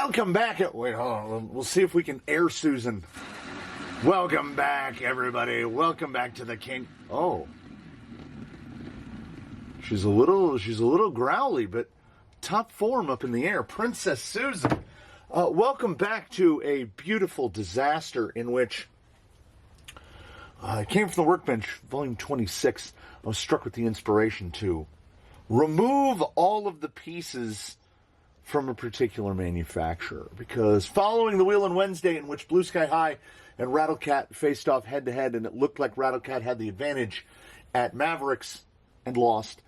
Welcome back. Wait, hold on. We'll see if we can air Susan. Welcome back, everybody. Welcome back to the King. Oh, she's a little growly, but top form up in the air. Princess Susan. Welcome back to a beautiful disaster in which I came from the workbench, Vol.26. I was struck with the inspiration to remove all of the pieces from a particular manufacturer, because following the Wheel on Wednesday in which Blue Sky High and Rattlecat faced off head-to-head, and it looked like Rattlecat had the advantage at Mavericks and lost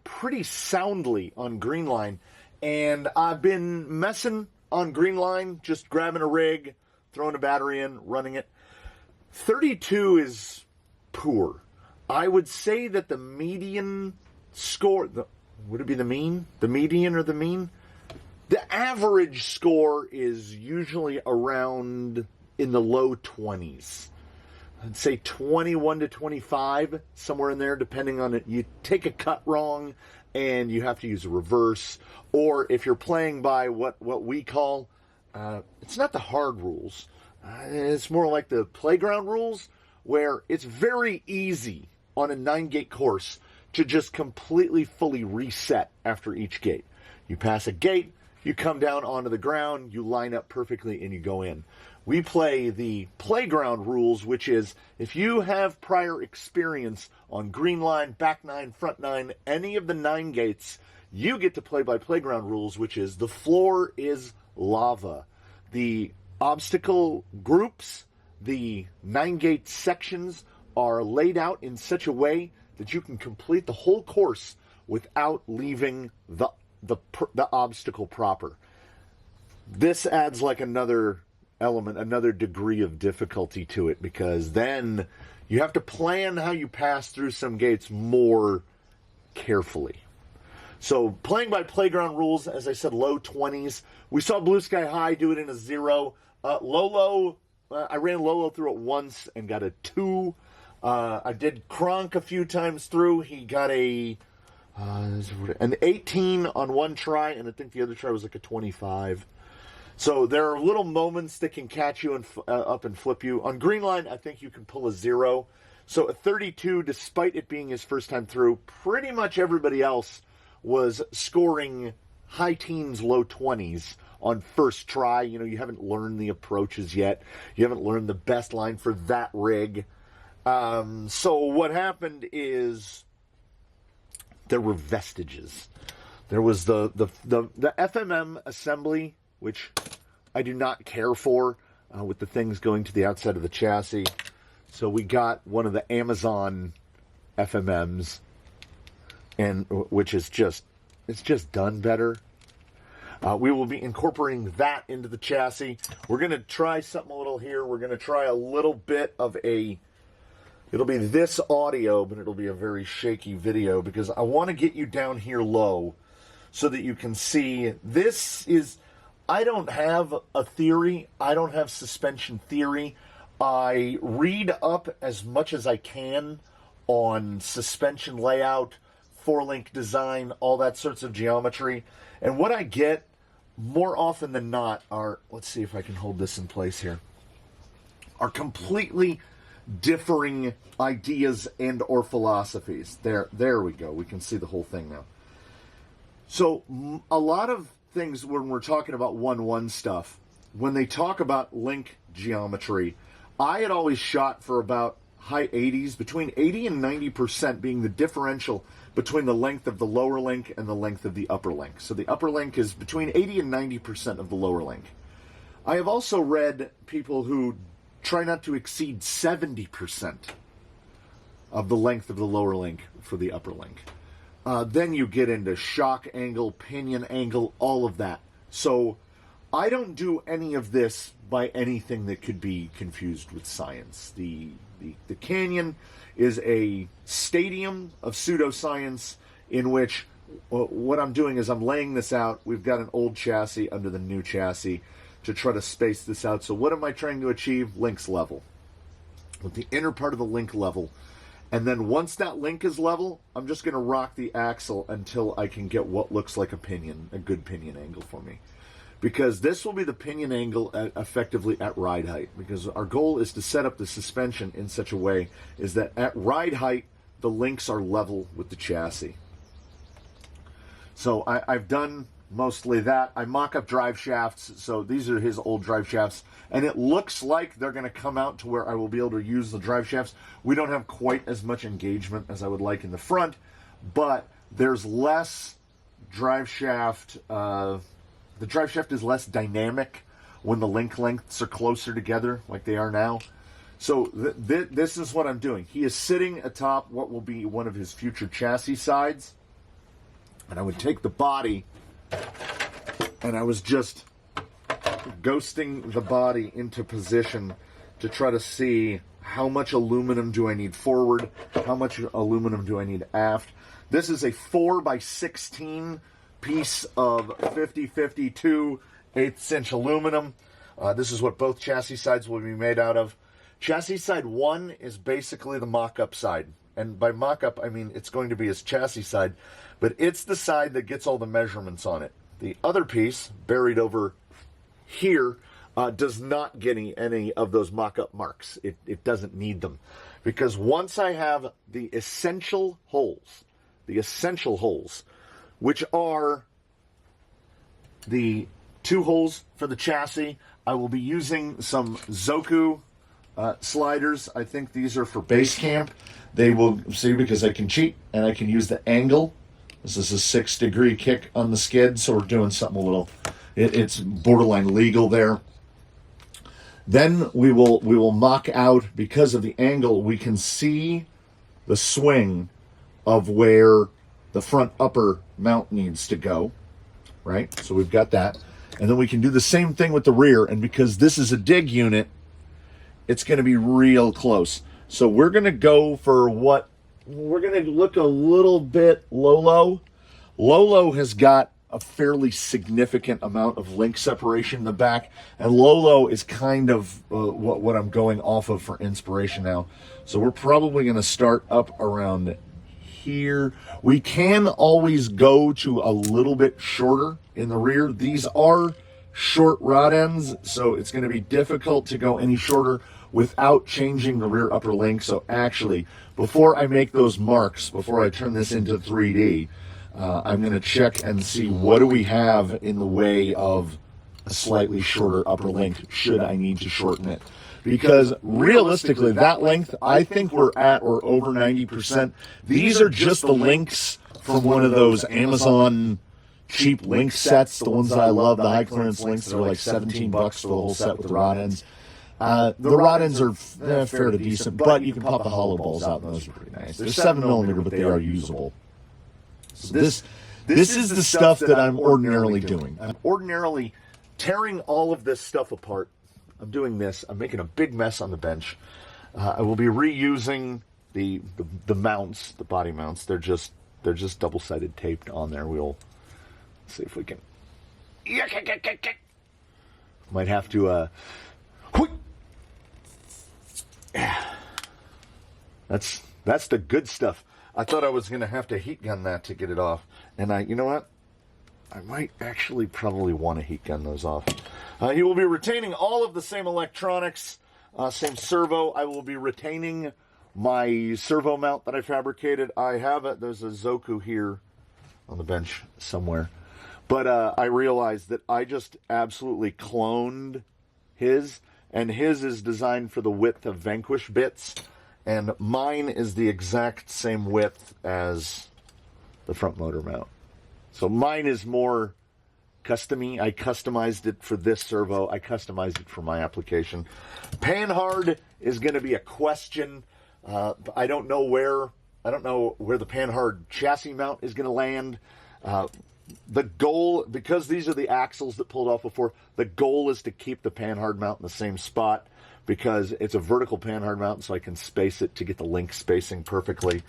pretty soundly on Green Line. And I've been messing on Green Line, just grabbing a rig, throwing a battery in, running it. 32 is poor. I would say that the median score... Would it be the mean? The median or the mean? The average score is usually around in the low 20s. I'd say 21 to 25, somewhere in there, depending on it. You take a cut wrong and you have to use a reverse. Or if you're playing by what we call, it's not the hard rules. It's more like the playground rules, where it's very easy on a 9-gate course to just completely, fully reset after each gate. You pass a gate, you come down onto the ground, you line up perfectly, and you go in. We play the playground rules, which is if you have prior experience on green line, back 9, front 9, any of the 9 gates, you get to play by playground rules, which is the floor is lava. The obstacle groups, the 9-gate sections are laid out in such a way that you can complete the whole course without leaving the obstacle proper. This adds like another element, another degree of difficulty to it, because then you have to plan how you pass through some gates more carefully. So playing by playground rules, as I said, low 20s. We saw Blue Sky High do it in a 0. Lolo, I ran Lolo through it once and got a 2. I did Kronk a few times through. He got an 18 on one try, and I think the other try was like a 25. So there are little moments that can catch you and up and flip you. On Green Line, I think you can pull a 0. So a 32, despite it being his first time through, pretty much everybody else was scoring high teens, low 20s on first try. You know, you haven't learned the approaches yet. You haven't learned the best line for that rig. So what happened is there were vestiges. There was the FMM assembly, which I do not care for, with the things going to the outside of the chassis. So we got one of the Amazon FMMs, and which is just, it's just done better. We will be incorporating that into the chassis. We're going to try something a little here. We're going to try a little bit of it'll be this audio, but it'll be a very shaky video, because I want to get you down here low so that you can see. This is, I don't have a theory. I don't have suspension theory. I read up as much as I can on suspension layout, 4-link design, all that sorts of geometry. And what I get more often than not are, let's see if I can hold this in place here, are completely differing ideas and or philosophies. There we go. We can see the whole thing now. So a lot of things when we're talking about 1-1 stuff, when they talk about link geometry, I had always shot for about high 80s, between 80 and 90% being the differential between the length of the lower link and the length of the upper link. So the upper link is between 80 and 90% of the lower link. I have also read people who try not to exceed 70% of the length of the lower link for the upper link. Then you get into shock angle, pinion angle, all of that. So I don't do any of this by anything that could be confused with science. The Canyon is a stadium of pseudoscience in which what I'm doing is I'm laying this out. We've got an old chassis under the new chassis to try to space this out. So what am I trying to achieve? Links level. With the inner part of the link level. And then once that link is level, I'm just going to rock the axle until I can get what looks like a pinion, a good pinion angle for me. because this will be the pinion angle effectively at ride height, because our goal is to set up the suspension in such a way is that at ride height, the links are level with the chassis. So I've done mostly that. I mock up drive shafts, so these are his old drive shafts, and it looks like they're going to come out to where I will be able to use the drive shafts. We don't have quite as much engagement as I would like in the front, but there's less drive shaft. The drive shaft is less dynamic when the link lengths are closer together like they are now. So this is what I'm doing. He is sitting atop what will be one of his future chassis sides, and I would take the body, and I was just ghosting the body into position to try to see how much aluminum do I need forward, how much aluminum do I need aft. This is a 4x16 piece of 50-52 1/8" aluminum. This is what both chassis sides will be made out of. Chassis side 1 is basically the mock-up side. And by mock-up, I mean it's going to be his chassis side, but it's the side that gets all the measurements on it. The other piece, buried over here, does not get any of those mock-up marks. It doesn't need them. Because once I have the essential holes, which are the 2 holes for the chassis, I will be using some Zoku sliders. I think these are for base camp. They will see, because I can cheat and I can use the angle. This is a 6-degree kick on the skid, so we're doing something a little, it's borderline legal there. Then we will mock out, because of the angle, we can see the swing of where the front upper mount needs to go, right? So we've got that. And then we can do the same thing with the rear, and because this is a dig unit, it's going to be real close. So we're going to go for what, we're going to look a little bit Lolo. Lolo has got a fairly significant amount of link separation in the back, and Lolo is kind of what I'm going off of for inspiration now. So we're probably going to start up around here. We can always go to a little bit shorter in the rear. These are short rod ends, so it's going to be difficult to go any shorter without changing the rear upper link. So actually, before I make those marks, before I turn this into 3D, I'm going to check and see what do we have in the way of a slightly shorter upper link should I need to shorten it. Because realistically, that length, I think we're at or over 90%. These are just the links from one of those Amazon cheap link sets, the ones that I love, the high clearance links that are like $17 for the whole set with the rod ends. The rod ends are fair to decent, but you can pop the hollow balls out, and those are pretty nice. They're 7mm, but they are usable. So this is the stuff that I'm ordinarily doing. I'm ordinarily tearing all of this stuff apart. I'm doing this. I'm making a big mess on the bench. I will be reusing the mounts, the body mounts. They're just double-sided taped on there. We'll see if we can. Might have to. That's the good stuff. I thought I was going to have to heat gun that to get it off. And you know what? I might actually probably want to heat gun those off. You will be retaining all of the same electronics, same servo. I will be retaining my servo mount that I fabricated. I have it. There's a Zoku here on the bench somewhere. But I realized that I just absolutely cloned his. And his is designed for the width of Vanquish bits. And mine is the exact same width as the front motor mount. So mine is more custom-y. I customized it for this servo. I customized it for my application. Panhard is going to be a question. I don't know where the Panhard chassis mount is going to land. The goal, because these are the axles that pulled off before, the goal is to keep the Panhard mount in the same spot, because it's a vertical Panhard mount, so I can space it to get the link spacing perfectly.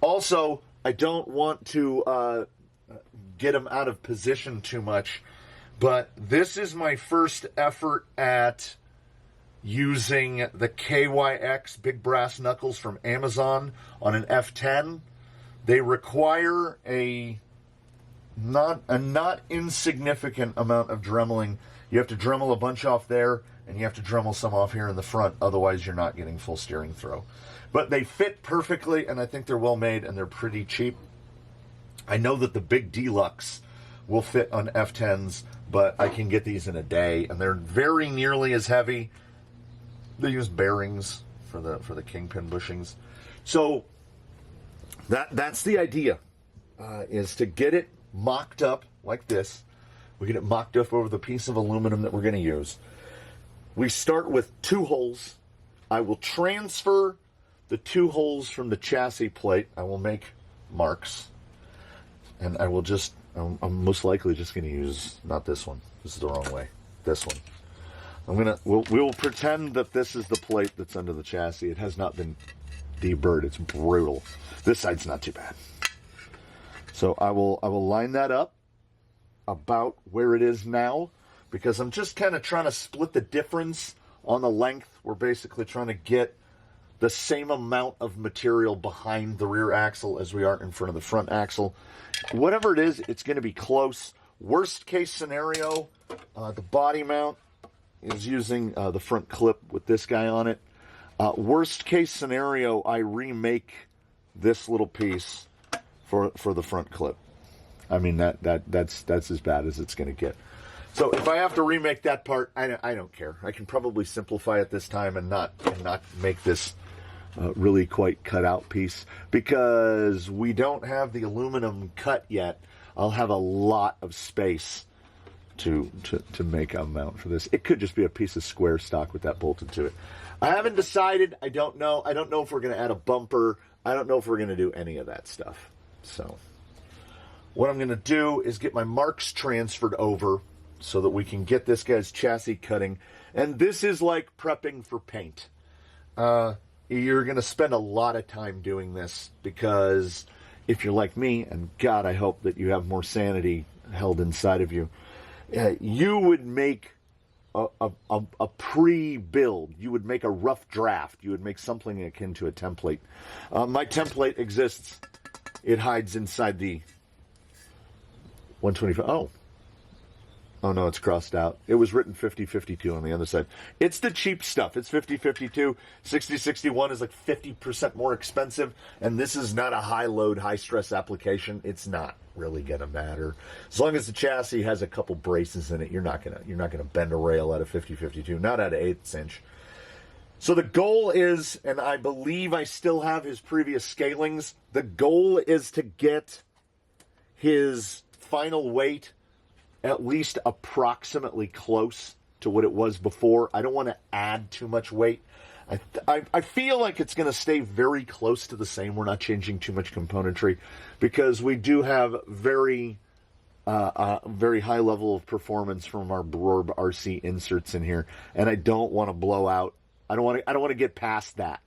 Also, I don't want to get them out of position too much, but this is my first effort at using the KYX big brass knuckles from Amazon on an F10. They require a not insignificant amount of dremeling. You have to dremel a bunch off there, and you have to dremel some off here in the front. Otherwise, you're not getting full steering throw. But they fit perfectly, and I think they're well made, and they're pretty cheap. I know that the big Deluxe will fit on F10s, but I can get these in a day, and they're very nearly as heavy. They use bearings for the kingpin bushings. So that's the idea, is to get it mocked up like this. We get it mocked up over the piece of aluminum that we're going to use. We start with 2 holes. I will transfer the 2 holes from the chassis plate. I will make marks, and I will just, I'm most likely just going to use, not this one. This is the wrong way. This one. We'll pretend that this is the plate that's under the chassis. It has not been deburred. It's brutal. This side's not too bad. So I will line that up about where it is now, because I'm just kind of trying to split the difference on the length. We're basically trying to get the same amount of material behind the rear axle as we are in front of the front axle. Whatever it is, it's going to be close. Worst case scenario, the body mount is using the front clip with this guy on it. Worst case scenario, I remake this little piece for the front clip. I mean, that's as bad as it's going to get. So if I have to remake that part, I don't care. I can probably simplify it this time and not make this really quite cut out piece, because we don't have the aluminum cut yet. I'll have a lot of space to make a mount for this. It could just be a piece of square stock with that bolted to it. I haven't decided. I don't know. I don't know if we're going to add a bumper. I don't know if we're going to do any of that stuff. So what I'm going to do is get my marks transferred over so that we can get this guy's chassis cutting. And this is like prepping for paint. You're going to spend a lot of time doing this, because if you're like me, and God, I hope that you have more sanity held inside of you, you would make a pre-build. You would make a rough draft. You would make something akin to a template. My template exists. It hides inside the 125. Oh no, it's crossed out. It was written 50-52 on the other side. It's the cheap stuff. It's 50-52. 60-61 is like 50% more expensive, and this is not a high-load, high-stress application. It's not really gonna matter. As long as the chassis has a couple braces in it, you're not gonna bend a rail out of 50-52, not out of 1/8 inch. So the goal is, and I believe I still have his previous scalings, the goal is to get his final weight at least approximately close to what it was before. I don't want to add too much weight. I feel like it's going to stay very close to the same. We're not changing too much componentry, because we do have very high level of performance from our Brorb RC inserts in here, and I don't want to blow out. I don't want to get past that.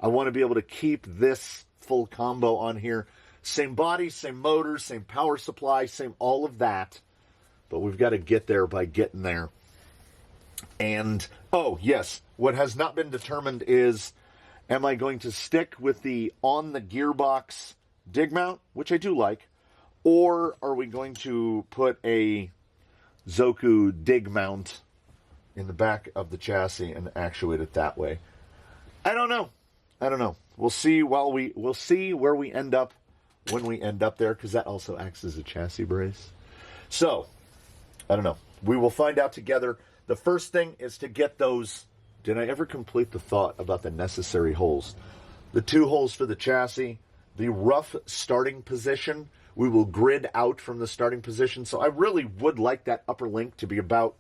I want to be able to keep this full combo on here. Same body, same motor, same power supply, same all of that. But we've got to get there by getting there. And, oh, yes, what has not been determined is, am I going to stick with the on-the-gearbox dig mount, which I do like, or are we going to put a Zoku dig mount in the back of the chassis and actuate it that way? I don't know. We'll see we'll see where we end up when we end up there, because that also acts as a chassis brace. So, I don't know. We will find out together. The first thing is to get those. Did I ever complete the thought about the necessary holes? The 2 holes for the chassis, the rough starting position. We will grid out from the starting position. So I really would like that upper link to be about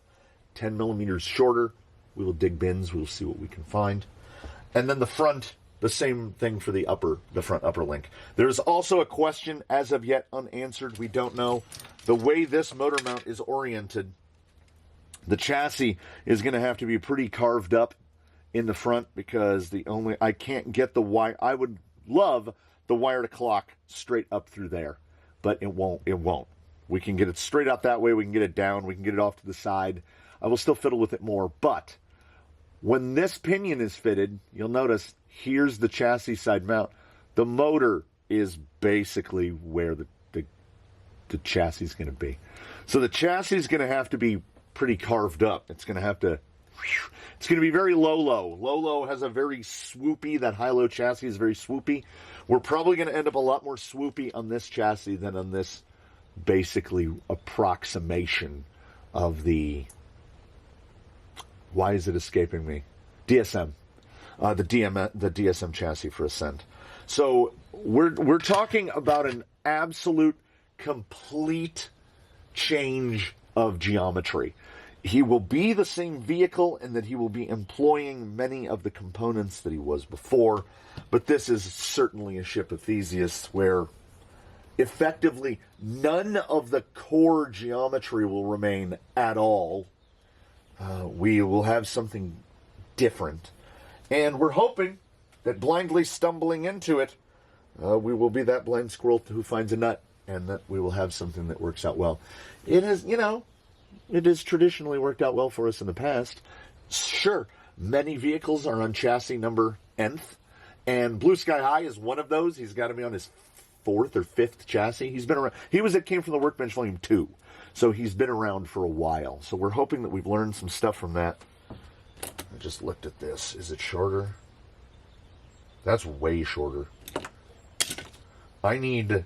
10 millimeters shorter. We will dig bins. We'll see what we can find. And then the front, the same thing for the front upper link. There's also a question as of yet unanswered. We don't know. The way this motor mount is oriented, the chassis is going to have to be pretty carved up in the front, because I can't get the wire. I would love the wire to clock straight up through there, but it won't. We can get it straight out that way. We can get it down. We can get it off to the side. I will still fiddle with it more, but when this pinion is fitted, you'll notice here's the chassis side mount. The motor is basically where the the chassis is going to be. So the chassis is going to have to be pretty carved up. It's going to have to, it's going to be very low-low. Low-low has a very swoopy, that high-low chassis is very swoopy. We're probably going to end up a lot more swoopy on this chassis than on this basically approximation of the, why is it escaping me? DSM. The DSM chassis for Ascent. So we're talking about an absolute, complete change of geometry. He will be the same vehicle in that he will be employing many of the components that he was before, but this is certainly a ship of Theseus where effectively none of the core geometry will remain at all. We will have something different. And we're hoping that blindly stumbling into it, we will be that blind squirrel who finds a nut, and that we will have something that works out well. It has, it has traditionally worked out well for us in the past. Sure, many vehicles are on chassis number nth, and Blue Sky High is one of those. He's got to be on his 4th or 5th chassis. He's been around. Came from the Workbench Volume 2, so he's been around for a while. So we're hoping that we've learned some stuff from that. I just looked at this. Is it shorter? That's way shorter. I need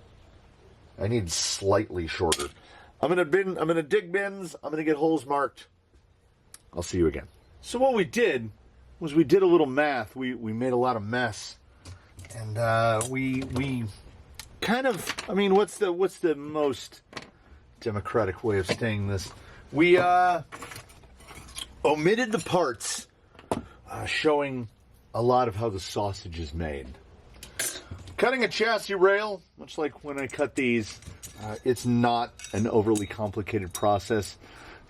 slightly shorter. I'm gonna dig bins. I'm gonna get holes marked. I'll see you again. So what we did was we did a little math. We made a lot of mess, and we kind of. I mean, what's the most democratic way of saying this? We omitted the parts showing a lot of how the sausage is made. Cutting a chassis rail, much like when I cut these, it's not an overly complicated process.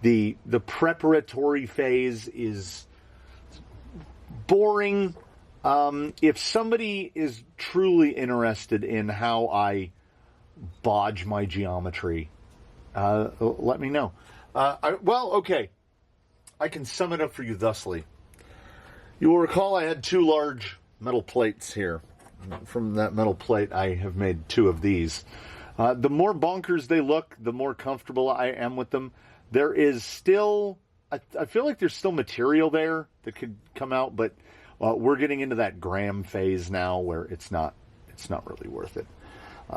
The preparatory phase is boring. If somebody is truly interested in how I bodge my geometry, let me know. Okay. I can sum it up for you thusly. You will recall I had 2 large metal plates here. From that metal plate, I have made 2 of these. The more bonkers they look, the more comfortable I am with them. There is still, I feel like there's still material there that could come out, but we're getting into that gram phase now where it's not really worth it.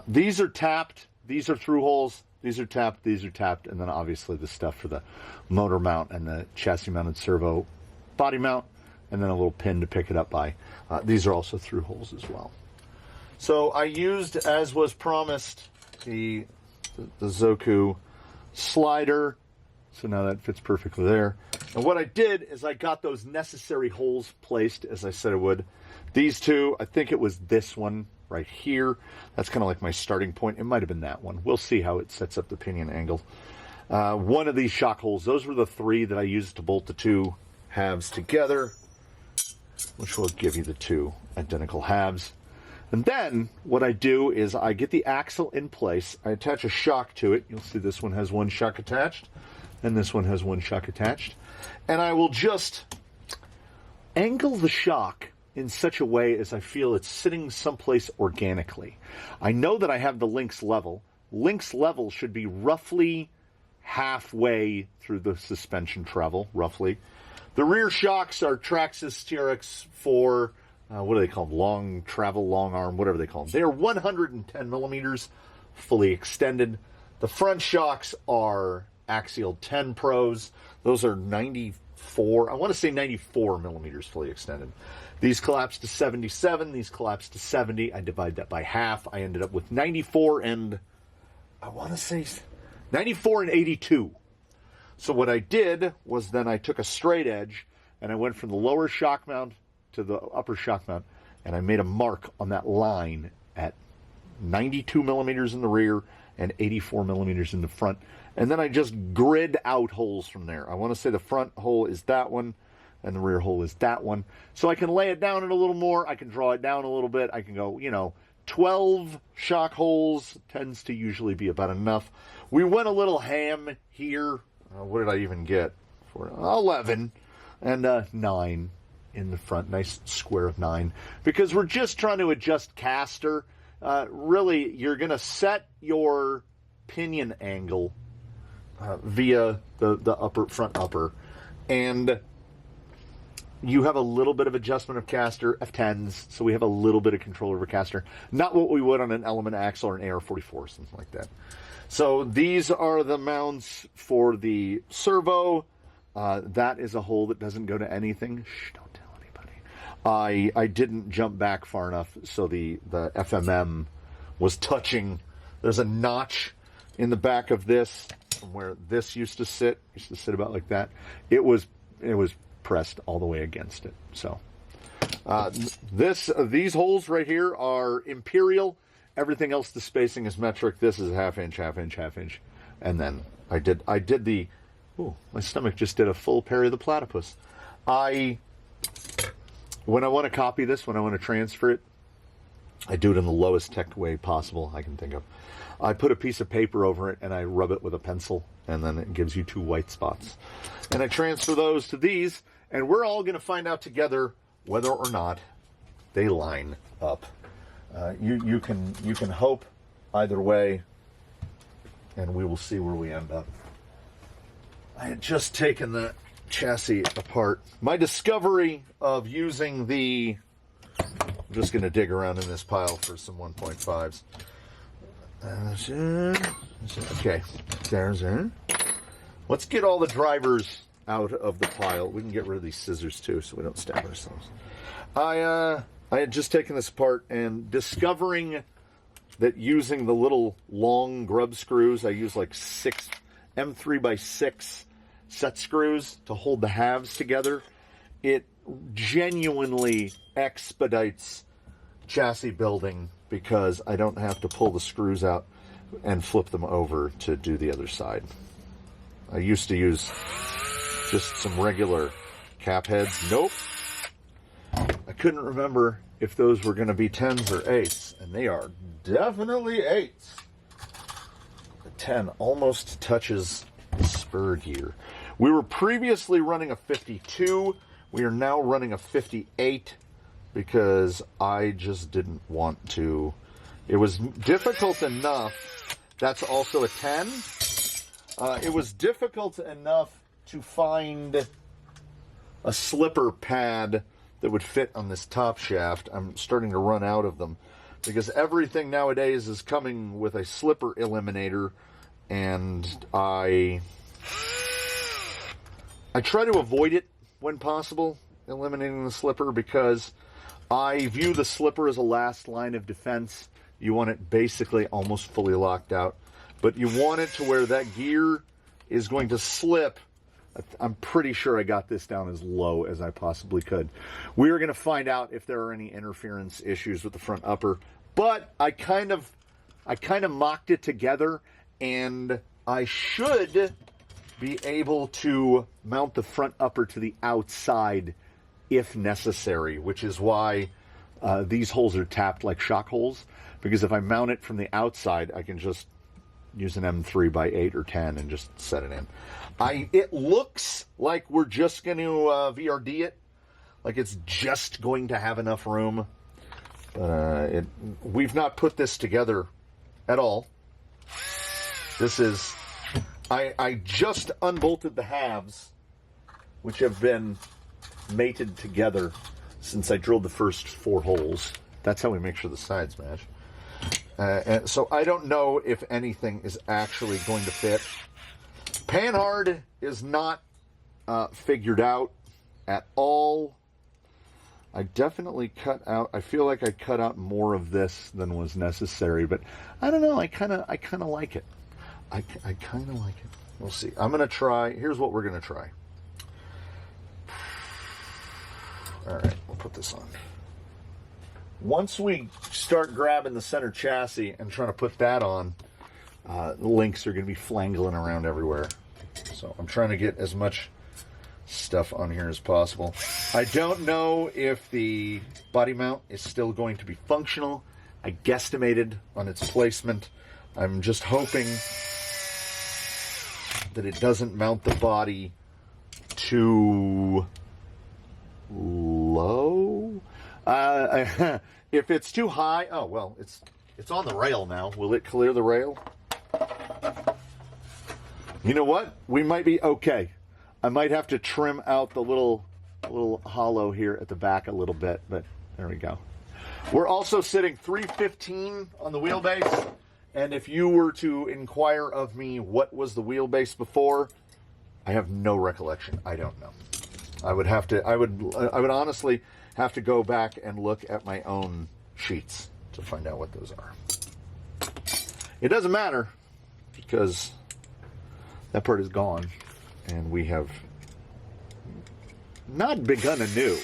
These are tapped. These are through holes. These are tapped. These are tapped. And then obviously the stuff for the motor mount and the chassis mounted servo body mount, and then a little pin to pick it up by. These are also through holes as well. So I used, as was promised, the Zoku slider. So now that fits perfectly there. And what I did is I got those necessary holes placed as I said I would. These 2, I think it was this one right here. That's kind of like my starting point. It might have been that one. We'll see how it sets up the pinion angle. One of these shock holes, those were the 3 that I used to bolt the 2 halves together, which will give you the 2 identical halves. And then what I do is I get the axle in place. I attach a shock to it. You'll see this one has 1 shock attached, and this one has 1 shock attached. And I will just angle the shock in such a way as I feel it's sitting someplace organically. I know that I have the links level. Links level should be roughly halfway through the suspension travel, roughly. The rear shocks are Traxxas TRX4, what do they call them? Long travel, long arm, whatever they call them. They are 110 millimeters, fully extended. The front shocks are Axial 10 Pros. Those are 94, I want to say 94 millimeters fully extended. These collapse to 77, these collapse to 70. I divide that by half. I ended up with 94 and, I want to say 94 and 82. So what I did was then I took a straight edge and I went from the lower shock mount to the upper shock mount, and I made a mark on that line at 92 millimeters in the rear and 84 millimeters in the front. And then I just grid out holes from there. I want to say the front hole is that one and the rear hole is that one. So I can lay it down a little more. I can draw it down a little bit. I can go, 12 shock holes tends to usually be about enough. We went a little ham here. What did I even get? For 11 and 9 in the front. Nice square of 9. Because we're just trying to adjust caster. Really, you're going to set your pinion angle via the front upper, and you have a little bit of adjustment of caster, F10s, so we have a little bit of control over caster. Not what we would on an Element Axle or an AR-44, something like that. So these are the mounts for the servo. That is a hole that doesn't go to anything. Shh, don't tell anybody. I didn't jump back far enough, so the FMM was touching. There's a notch in the back of this from where this used to sit about like that. It was pressed all the way against it. So these holes right here are Imperial. Everything else, the spacing is metric. This is half inch, and then I did the. Ooh, my stomach just did a full Perry the Platypus. When I want to copy this, when I want to transfer it, I do it in the lowest tech way possible I can think of. I put a piece of paper over it and I rub it with a pencil, and then it gives you 2 white spots. And I transfer those to these, and we're all going to find out together whether or not they line up. You can hope either way, and we will see where we end up. I had just taken the chassis apart. My discovery of using the... I'm just going to dig around in this pile for some 1.5s. Okay, there's it. Let's get all the drivers out of the pile. We can get rid of these scissors too, so we don't stab ourselves. I had just taken this apart, and discovering that using the little long grub screws, I use like 6 M3x6 set screws to hold the halves together. It genuinely expedites chassis building because I don't have to pull the screws out and flip them over to do the other side. I used to use just some regular cap heads. Nope. I couldn't remember if those were going to be 10s or 8s, and they are definitely 8s. The 10 almost touches the spur gear. We were previously running a 52. We are now running a 58 because I just didn't want to. It was difficult enough. That's also a 10. It was difficult enough to find a slipper pad that would fit on this top shaft. I'm starting to run out of them because everything nowadays is coming with a slipper eliminator, and I try to avoid it when possible, eliminating the slipper, because I view the slipper as a last line of defense. You want it basically almost fully locked out, but you want it to where that gear is going to slip. I'm pretty sure I got this down as low as I possibly could. We are going to find out if there are any interference issues with the front upper, but I kind of mocked it together, and I should be able to mount the front upper to the outside if necessary, which is why these holes are tapped like shock holes, because if I mount it from the outside, I can just use an M3x8 or 10 and just set it in. It looks like we're just going to VRD it, like it's just going to have enough room. We've not put this together at all. This is... I just unbolted the halves, which have been mated together since I drilled the first 4 holes. That's how we make sure the sides match. And so I don't know if anything is actually going to fit. Panhard is not figured out at all. I definitely cut out, I feel like I cut out more of this than was necessary, but I don't know, I kind of like it. I kind of like it. We'll see. I'm going to try, here's what we're going to try. All right, we'll put this on. Once we start grabbing the center chassis and trying to put that on, the links are going to be flangling around everywhere. So I'm trying to get as much stuff on here as possible. I don't know if the body mount is still going to be functional. I guesstimated on its placement. I'm just hoping that it doesn't mount the body too low. If it's too high, oh well, it's on the rail now. Will it clear the rail? You know what? We might be okay. I might have to trim out the little hollow here at the back a little bit, but there we go. We're also sitting 315 on the wheelbase, and if you were to inquire of me what was the wheelbase before, I have no recollection. I don't know. I would honestly have to go back and look at my own sheets to find out what those are. It doesn't matter because that part is gone, and we have not begun anew,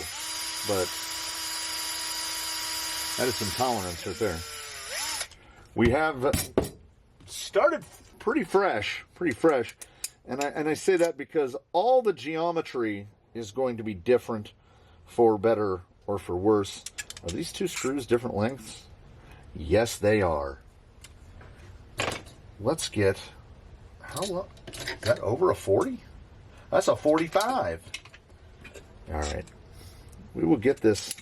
but that is some tolerance right there. We have started pretty fresh, and I say that because all the geometry is going to be different for better or for worse. Are these two screws different lengths? Yes, they are. Let's get, how long? Is that over a 40? That's a 45. All right. We will get this.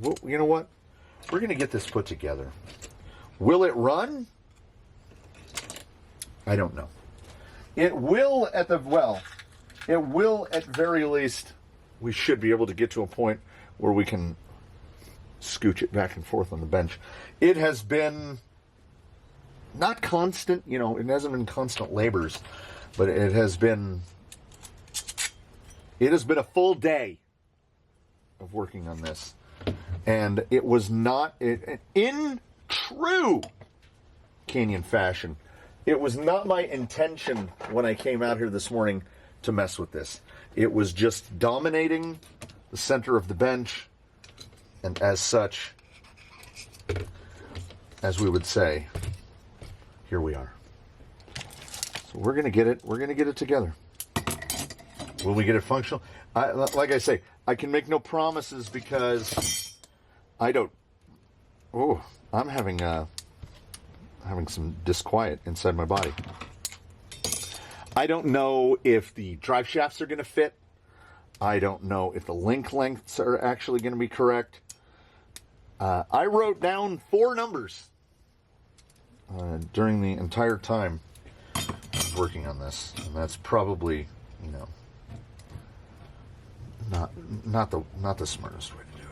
Well, you know what? We're going to get this put together. Will it run? I don't know. It will at very least, we should be able to get to a point where we can scooch it back and forth on the bench. It has been not constant, it hasn't been constant labors, but it has been a full day of working on this. And it was not, in true Canyon fashion, it was not my intention when I came out here this morning to mess with this. It was just dominating the center of the bench, and as such, as we would say, here we are. So we're going to get it together. Will we get it functional? Like I say, I can make no promises because I don't. Oh, I'm having some disquiet inside my body. I don't know if the drive shafts are going to fit. I don't know if the link lengths are actually going to be correct. I wrote down 4 numbers during the entire time I was working on this, and that's probably, not the smartest way to do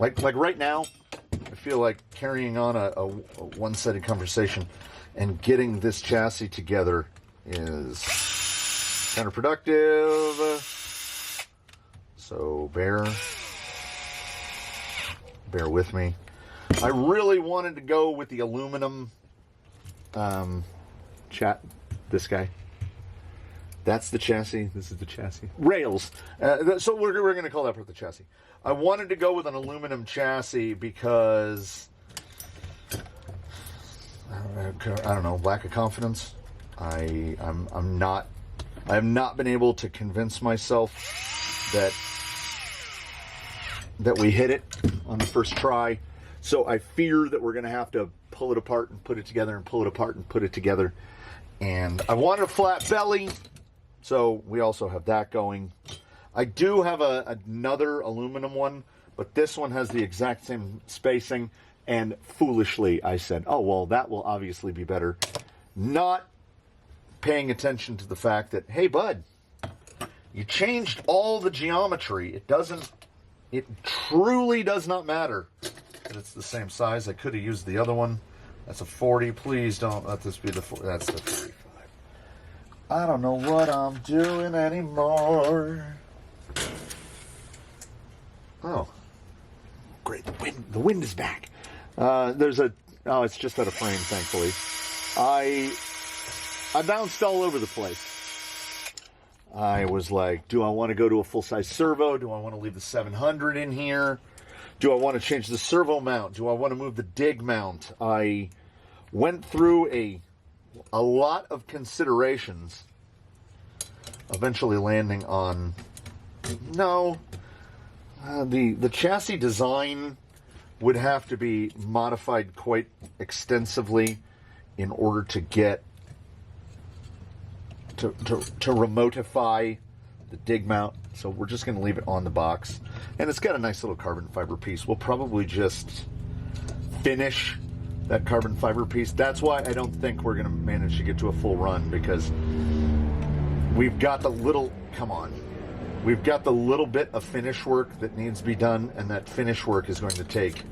it. Like right now, I feel like carrying on a one-sided conversation and getting this chassis together is counterproductive. So bear with me. I really wanted to go with the aluminum this guy. That's the chassis. This is the chassis. Rails. So we're going to call that part the chassis. I wanted to go with an aluminum chassis because, I don't know, lack of confidence. I have not been able to convince myself that we hit it on the first try. So I fear that we're going to have to pull it apart and put it together and pull it apart and put it together. And I wanted a flat belly, so we also have that going. I do have another aluminum one, but this one has the exact same spacing. And foolishly, I said, oh, well, that will obviously be better. Not paying attention to the fact that, hey, bud, you changed all the geometry. It truly does not matter that it's the same size. I could have used the other one. That's a 40. Please don't let this be the 40. That's the 35. I don't know what I'm doing anymore. Oh, great. The wind is back. It's just out of frame, thankfully. I bounced all over the place. I was like, do I want to go to a full-size servo? Do I want to leave the 700 in here? Do I want to change the servo mount? Do I want to move the dig mount? I went through a lot of considerations, eventually landing on, no, the chassis design would have to be modified quite extensively in order to get to remotify the dig mount. So we're just going to leave it on the box, and it's got a nice little carbon fiber piece. We'll probably just finish that carbon fiber piece. That's why I don't think we're going to manage to get to a full run, because we've got the little, come on, we've got the little bit of finish work that needs to be done, and that finish work is going to take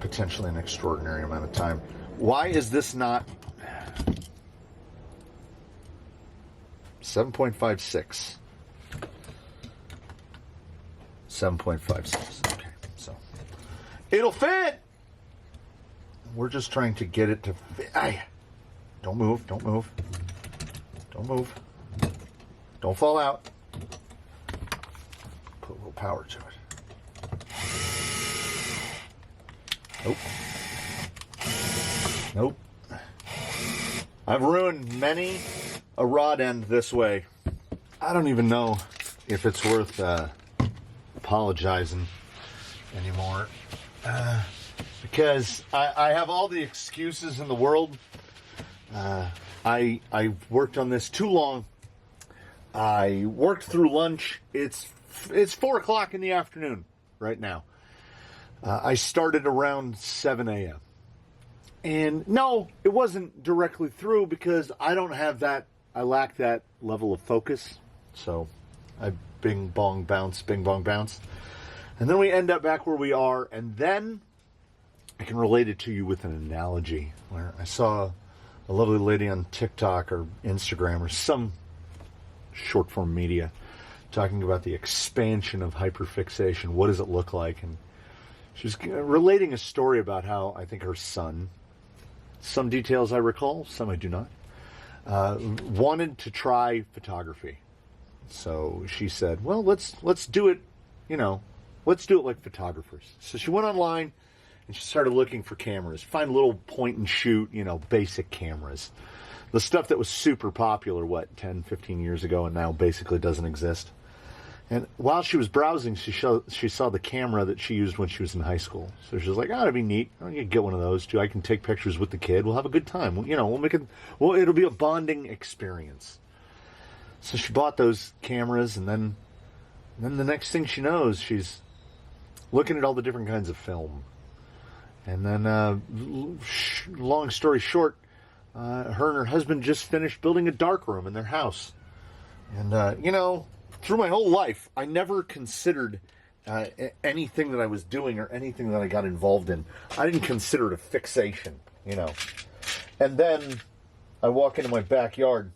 potentially an extraordinary amount of time. Why is this not 7.56? 7.56. Okay, so it'll fit. We're just trying to get it to fit. Don't move, don't move. Don't move. Don't fall out. Put a little power to it. Nope. Nope. I've ruined many a rod end this way. I don't even know if it's worth apologizing anymore. Because I have all the excuses in the world. I worked on this too long. I worked through lunch. It's 4 o'clock in the afternoon right now. I started around 7 a.m. And no, it wasn't directly through, because I don't have that. I lack that level of focus. So I bing, bong, bounce, bing, bong, bounce. And then we end up back where we are. And then I can relate it to you with an analogy, where I saw a lovely lady on TikTok or Instagram or some short form media talking about the expansion of hyperfixation. What does it look like? And she was relating a story about how I think her son, some details I recall, some I do not, wanted to try photography. So she said, well, let's do it, let's do it like photographers. So she went online and she started looking for cameras, find little point and shoot, basic cameras. The stuff that was super popular, 10, 15 years ago, and now basically doesn't exist. And while she was browsing, she saw the camera that she used when she was in high school. So she was like, that'd be neat. I can get one of those too. I can take pictures with the kid. We'll have a good time. We'll make it. Well, it'll be a bonding experience. So she bought those cameras, and then the next thing she knows, she's looking at all the different kinds of film. And then, long story short, her and her husband just finished building a darkroom in their house. And, through my whole life, I never considered anything that I was doing or anything that I got involved in. I didn't consider it a fixation, And then I walk into my backyard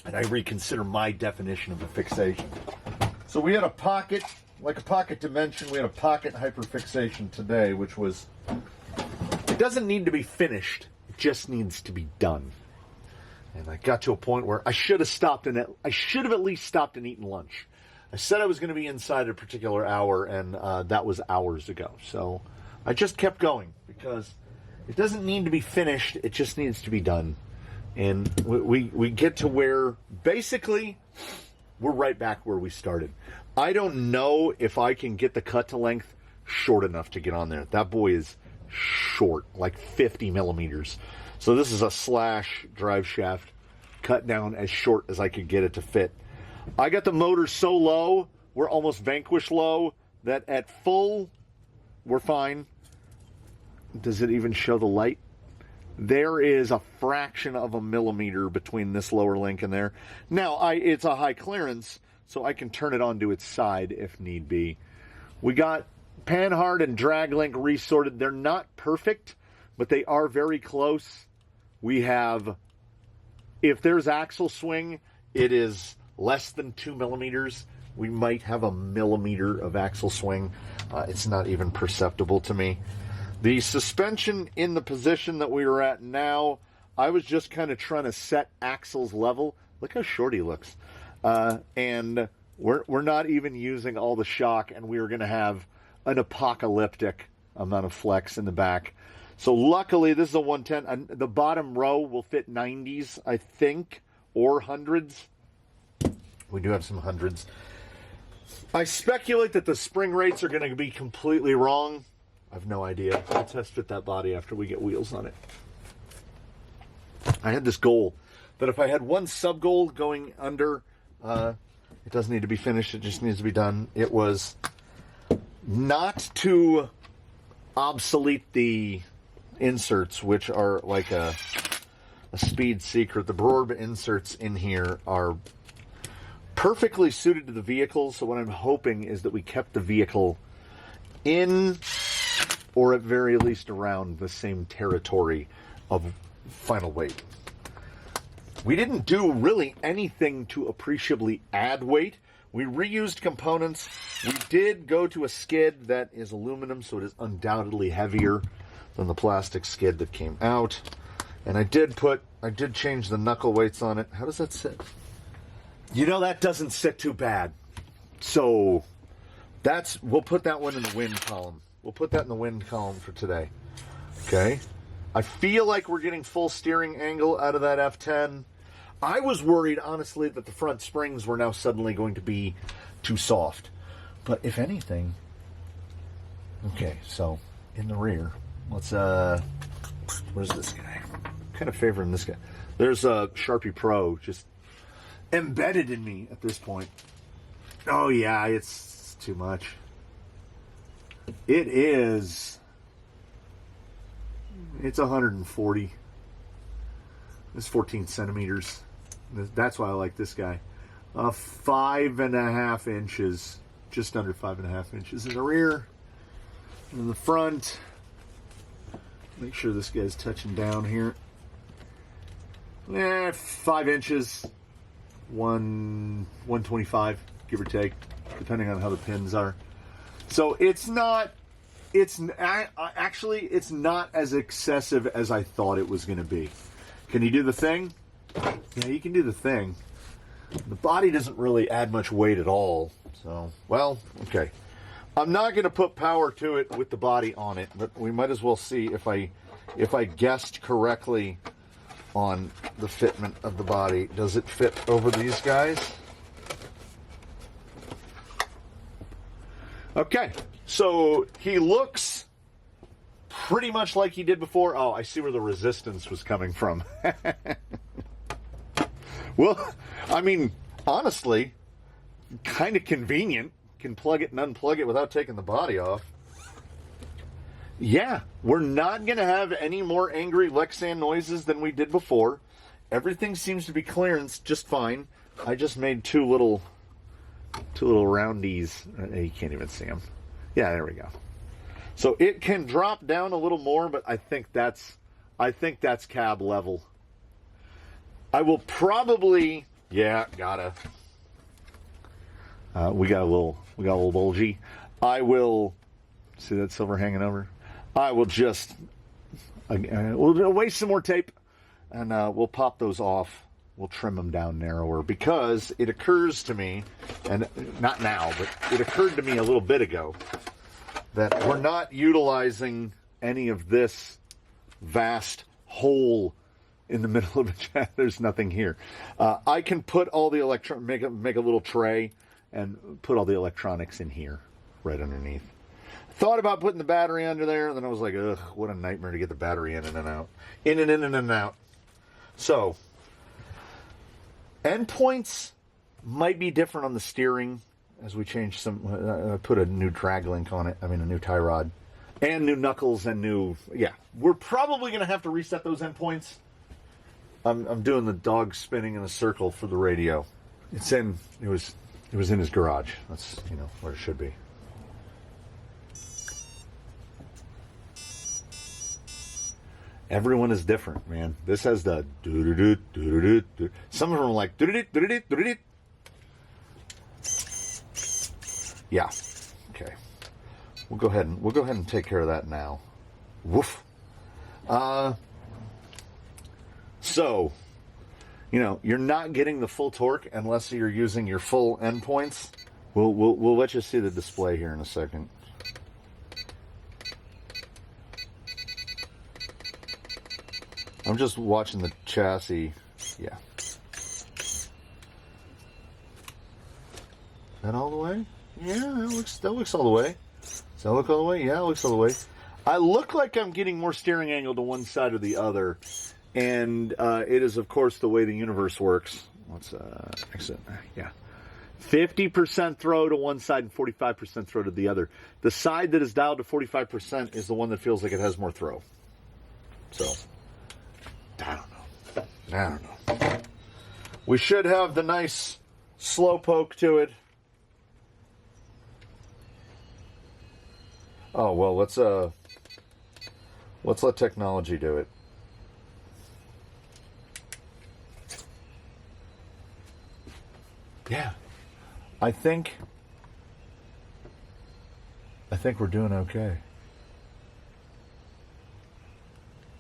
and I reconsider my definition of a fixation. So we had a pocket, like a pocket dimension, we had a pocket hyperfixation today, which was, it doesn't need to be finished, it just needs to be done. And I got to a point where I should have at least stopped and eaten lunch. I said I was going to be inside at a particular hour, and that was hours ago. So I just kept going, because it doesn't need to be finished, it just needs to be done. And we get to where, basically, we're right back where we started. I don't know if I can get the cut to length short enough to get on there. That boy is short, like 50 millimeters. So this is a slash drive shaft cut down as short as I could get it to fit. I got the motor so low, we're almost Vanquish low, that at full, we're fine. Does it even show the light? There is a fraction of a millimeter between this lower link and there. Now, it's a high clearance, so I can turn it onto its side if need be. We got panhard and drag link resorted. They're not perfect, but they are very close. We have, if there's axle swing, it is less than 2 millimeters. We might have a millimeter of axle swing. It's not even perceptible to me. The suspension in the position that we are at now, I was just kind of trying to set axles level. Look how short he looks. And we're not even using all the shock, and we are going to have an apocalyptic amount of flex in the back. So luckily, this is a 110. The bottom row will fit 90s, I think, or 100s. We do have some 100s. I speculate that the spring rates are going to be completely wrong. I have no idea. I'll test fit that body after we get wheels on it. I had this goal that if I had one sub goal going under, it doesn't need to be finished, it just needs to be done. It was not to obsolete the inserts, which are like a speed secret. The Brorb inserts in here are perfectly suited to the vehicle, so what I'm hoping is that we kept the vehicle in, or at very least around, the same territory of final weight. We didn't do really anything to appreciably add weight. We reused components. We did go to a skid that is aluminum, so it is undoubtedly heavier than the plastic skid that came out. And I did change the knuckle weights on it. How does that sit? You know, that doesn't sit too bad. So we'll put that one in the wind column. We'll put that in the wind column for today. Okay. I feel like we're getting full steering angle out of that F10. I was worried, honestly, that the front springs were now suddenly going to be too soft. But if anything, okay, so in the rear, let's, where's this guy? I'm kind of favoring this guy. There's a Sharpie Pro just embedded in me at this point. Oh yeah, it's too much. It is. It's 140. It's 14 centimeters. That's why I like this guy. 5.5 inches, just under 5.5 inches in the rear. In the front, make sure this guy's touching down here. 5 inches, 125, give or take, depending on how the pins are. So it's not. Actually, it's not as excessive as I thought it was going to be. Can you do the thing? Yeah, you can do the thing. The body doesn't really add much weight at all. So, well, okay. I'm not going to put power to it with the body on it, but we might as well see if I guessed correctly on the fitment of the body. Does it fit over these guys? Okay, so he looks pretty much like he did before. Oh, I see where the resistance was coming from. Well, I mean, honestly, kind of convenient. Can plug it and unplug it without taking the body off. Yeah, we're not going to have any more angry Lexan noises than we did before. Everything seems to be clearance just fine. I just made two little roundies. You can't even see them. Yeah, there we go. So it can drop down a little more, but I think that's cab level. I will probably, yeah, gotta. We got a little bulgy. I will see that silver hanging over. I will just we'll waste some more tape, and we'll pop those off. We'll trim them down narrower, because it occurs to me, and not now, but it occurred to me a little bit ago, that we're not utilizing any of this vast hole in the middle of the chat. There's nothing here. I can put all the make a little tray and put all the electronics in here, right underneath. Thought about putting the battery under there, and then I was like, ugh, what a nightmare to get the battery in and out. In and out. So, endpoints might be different on the steering as we change some, put a new drag link on it, a new tie rod, and new knuckles and new, yeah. We're probably going to have to reset those endpoints. I'm doing the dog spinning in a circle for the radio. It was in his garage. That's, where it should be. Everyone is different, man. This has the doo-doo-doo, doo-doo-doo. Some of them are like doo-doo-doo, doo-doo-doo, doo-doo-doo. Yeah. Okay. We'll go ahead and take care of that now. Woof. So, you're not getting the full torque unless you're using your full endpoints. We'll let you see the display here in a second. I'm just watching the chassis. Yeah. That all the way? Yeah, that looks all the way. Does that look all the way? Yeah, it looks all the way. I look like I'm getting more steering angle to one side or the other. And it is, of course, the way the universe works. Let's exit. Yeah. 50% throw to one side and 45% throw to the other. The side that is dialed to 45% is the one that feels like it has more throw. So, I don't know. We should have the nice slow poke to it. Oh, well, let's let technology do it. Yeah. I think we're doing okay.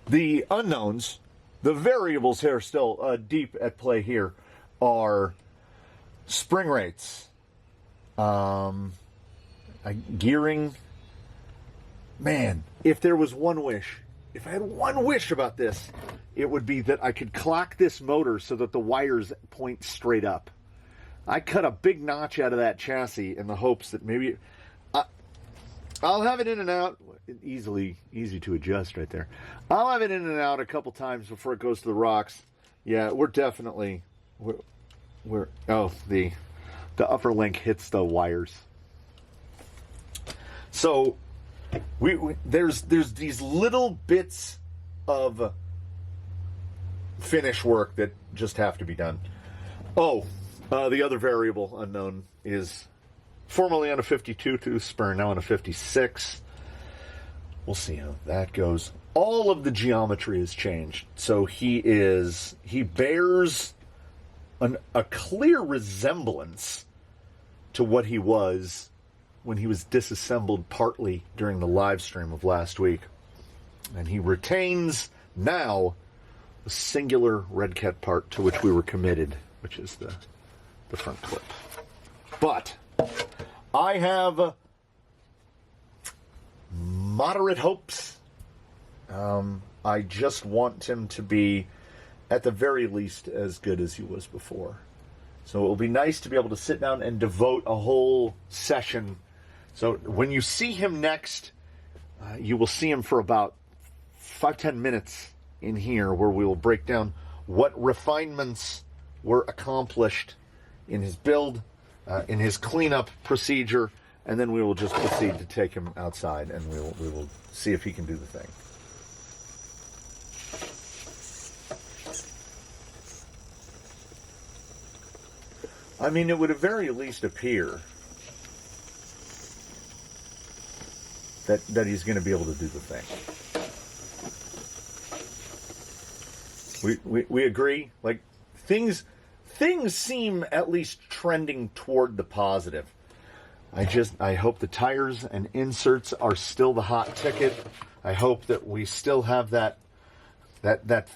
The unknowns, the variables here still deep at play here are spring rates, gearing. Man, if there was one wish, if I had one wish about this, it would be that I could clock this motor so that the wires point straight up. I cut a big notch out of that chassis in the hopes that maybe I'll have it in and out. Easy to adjust right there. I'll have it in and out a couple times before it goes to the rocks. Yeah, we're the upper link hits the wires. So there's these little bits of finish work that just have to be done. The other variable unknown is formerly on a 52 tooth spur, now on a 56. We'll see how that goes. All of the geometry has changed. So he bears a clear resemblance to what he was when he was disassembled partly during the live stream of last week. And he retains now the singular Red Cat part to which we were committed, which is the front clip. But I have moderate hopes. I just want him to be, at the very least, as good as he was before. So it will be nice to be able to sit down and devote a whole session. So when you see him next, you will see him for about 5-10 minutes in here, where we will break down what refinements were accomplished in his build, in his cleanup procedure, and then we will just proceed to take him outside, and we will see if he can do the thing. I mean, it would at very least appear that he's going to be able to do the thing. We agree? Like, things seem at least trending toward the positive. I hope the tires and inserts are still the hot ticket. I hope that we still have that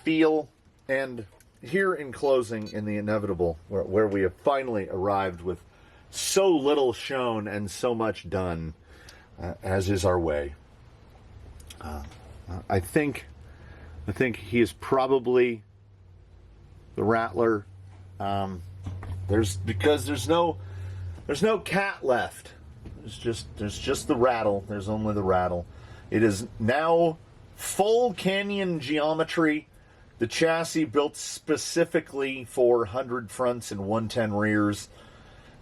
feel. And here in closing, in the inevitable, where we have finally arrived with so little shown and so much done, as is our way. I think he is probably the Rattler. There's no cat left. There's just the rattle. There's only the rattle. It is now full canyon geometry. The chassis built specifically for 100 fronts and 110 rears.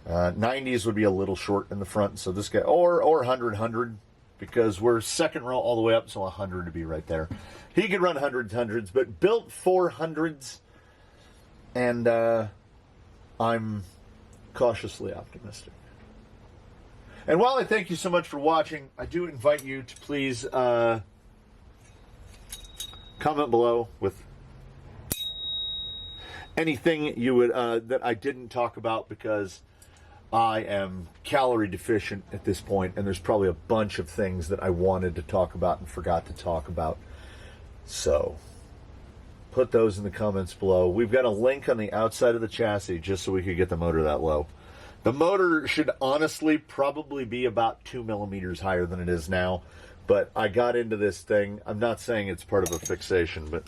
90s would be a little short in the front, so this guy, or 100, because we're second row all the way up, so 100 to be right there. He could run hundreds, but built for hundreds, and I'm cautiously optimistic. And while I thank you so much for watching, I do invite you to please comment below with anything you would that I didn't talk about, because I am calorie deficient at this point, and there's probably a bunch of things that I wanted to talk about and forgot to talk about. So put those in the comments below. We've got a link on the outside of the chassis just so we could get the motor that low. The motor should honestly probably be about 2 millimeters higher than it is now, but I got into this thing. I'm not saying it's part of a fixation, but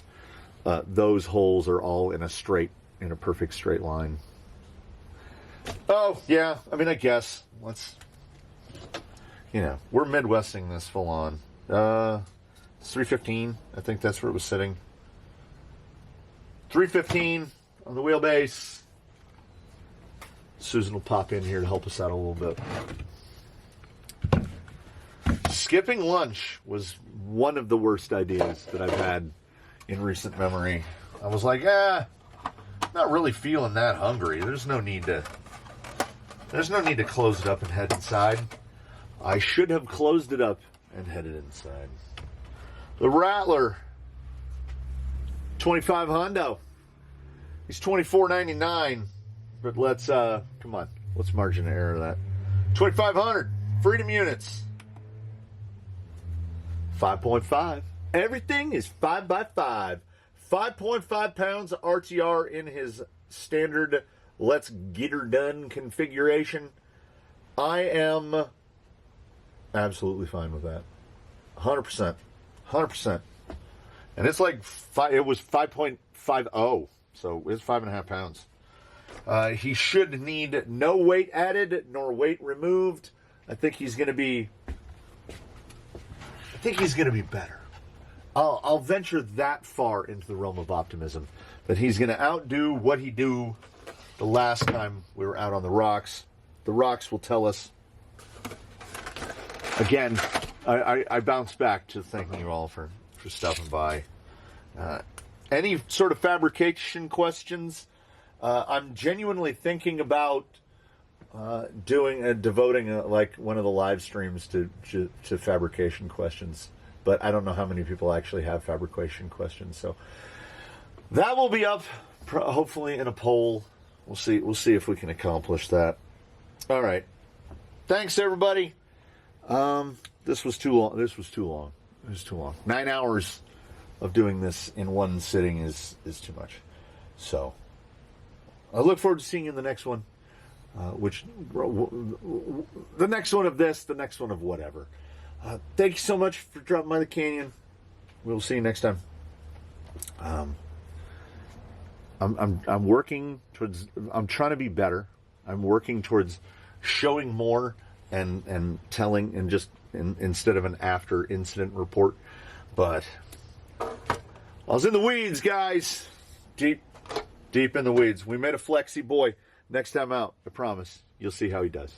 those holes are all in a perfect straight line. Oh, yeah, I mean, I guess. We're Midwesting this full on. It's 315. I think that's where it was sitting. 315 on the wheelbase. Susan will pop in here to help us out a little bit. Skipping lunch was one of the worst ideas that I've had in recent memory. I was like, not really feeling that hungry. There's no need to close it up and head inside. I should have closed it up and headed inside. The Rattler, 25 hundo. He's $24.99, but let's come on, let's margin of error that. 2,500 Freedom units. 5.5. Everything is 5x5. 5.5 pounds of RTR in his standard let's get her done configuration. I am absolutely fine with that. 100%. 100%. And it's like, it was 5.50, so it's 5.5 pounds. He should need no weight added nor weight removed. I think he's going to be better. I'll venture that far into the realm of optimism that he's going to outdo what he do the last time we were out on the rocks. The rocks will tell us. Again, I bounce back to thanking you all for stopping by. Any sort of fabrication questions? I'm genuinely thinking about devoting like one of the live streams to fabrication questions, but I don't know how many people actually have fabrication questions. So that will be up, hopefully in a poll. We'll see if we can accomplish that. All right. Thanks, everybody. This was too long. It was too long. 9 hours of doing this in one sitting is too much. So I look forward to seeing you in the next one. The next one of this, the next one of whatever. Thank you so much for dropping by the canyon. We'll see you next time. I'm working towards. I'm trying to be better. I'm working towards showing more and telling and just instead of an after incident report. But I was in the weeds, guys. Deep in the weeds. We made a flexy boy. Next time out, I promise, you'll see how he does.